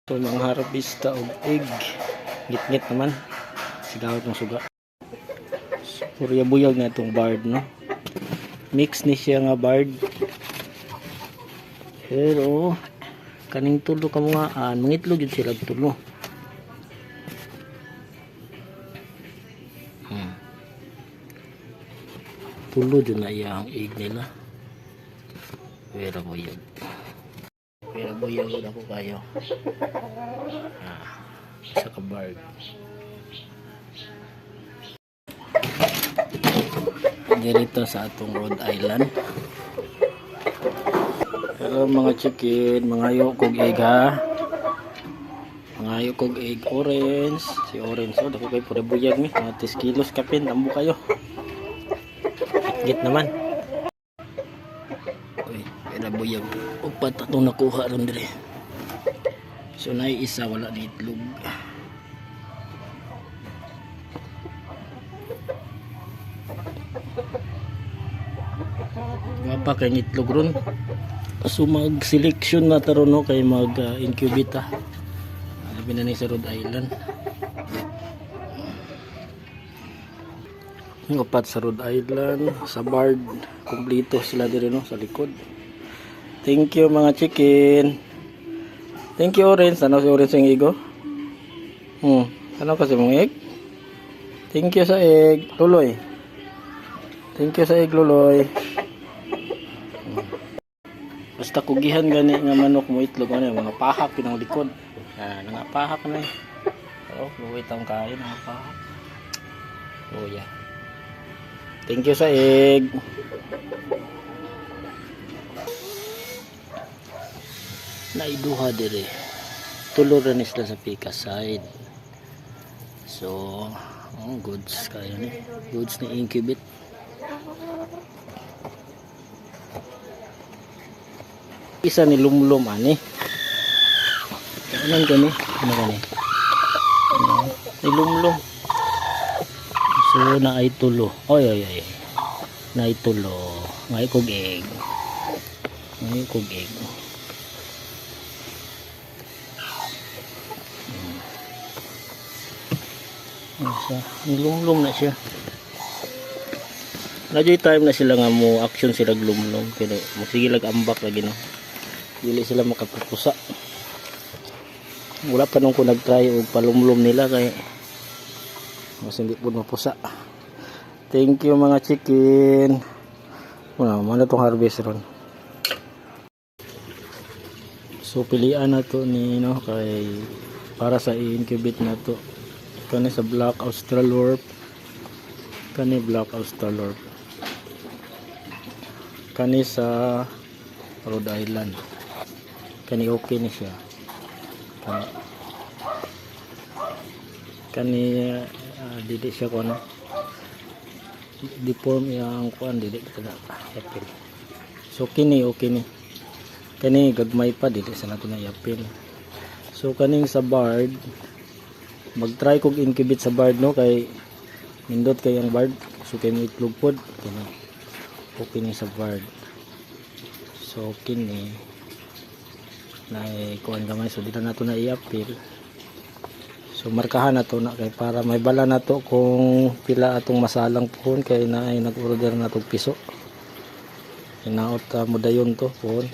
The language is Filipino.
So mga harvesta og egg. Gitgit naman. Sigawat ng suga. So, purya buyag na itong bird, no? Mix ni siya nga bird. Pero kaning tulo ka mga mangitlog yun sila tulo. Tulo dyan na iya ang egg nila. Pero buyag. Pero buyag ako kayo. Sa kabard. Dito sa atong Rhode Island. Hello mga chicken, mga yukog egg ha. Mga yukog egg orange. Si orange, oh, dako kayo pura buyag mi. 10 kilos kapin, tambo kayo. Git naman. Uy, pera buyag. Upat atong nakuha ron dire. So nay isa wala ni itlog. Wapa kay itlog ron. So mag selection na taron no kay mag incubate ha. Alabi na ni sa Rhode Island. Upat sa Rhode Island, sa Bard, kumplito sila dire no sa likod. Thank you mga chicken. Thank you Orange. Ano si Orange yung igo? Ano kasi mong egg? Thank you sa egg, Luloy. Thank you sa egg, Luloy. Basta kugihan gani nga manok mo itlog ano mga pahak pinang likod. Nga pahak na eh. Oh, luway tang kain mga pahak. Oh yeah. Thank you sa egg. Naiduha dire. Tulo rin sila sa pika side. So, goods kayo ni. Goods ni incubate. Isa ni lumlum ani. Ano gani? Ano gani? Ni lumlum. So na ay tulo. Oy. Na ay tulo. Ngay kog egg. Ngay kog egg. Lumlum na siya. Nadyo'y time na sila nga mo action sila glumlum. Pero sige lag ambak lagi no. Dili sila makapupusa. Wala pa nung ko nag-try og palumlum nila kay mas hindi po mapusa. Thank you mga chicken. Mana tong harvest ron. So pilian na to ni no kay para sa incubate na to. Kani sa Black Australorp. Kani Black Australorp. Kani sa Rhode Island. Kani okay ni siya. Kani dili siya kuan deform yang kuan dili kita yapil. So kini okay ni. Kani gagmay pa dili sa nato na yapil. So kaning sa bird mag-try kog incubate sa bird no kay nindot kay ang bird so kay mo itlog pod kani okay ni sa bird. So kini na kuan gamay so dito nato na i-apil. So markahan nato na kay para may bala nato kung pila atong masalang pohon kay naay nag-order nato piso. Hinaot mo dayon to pohon.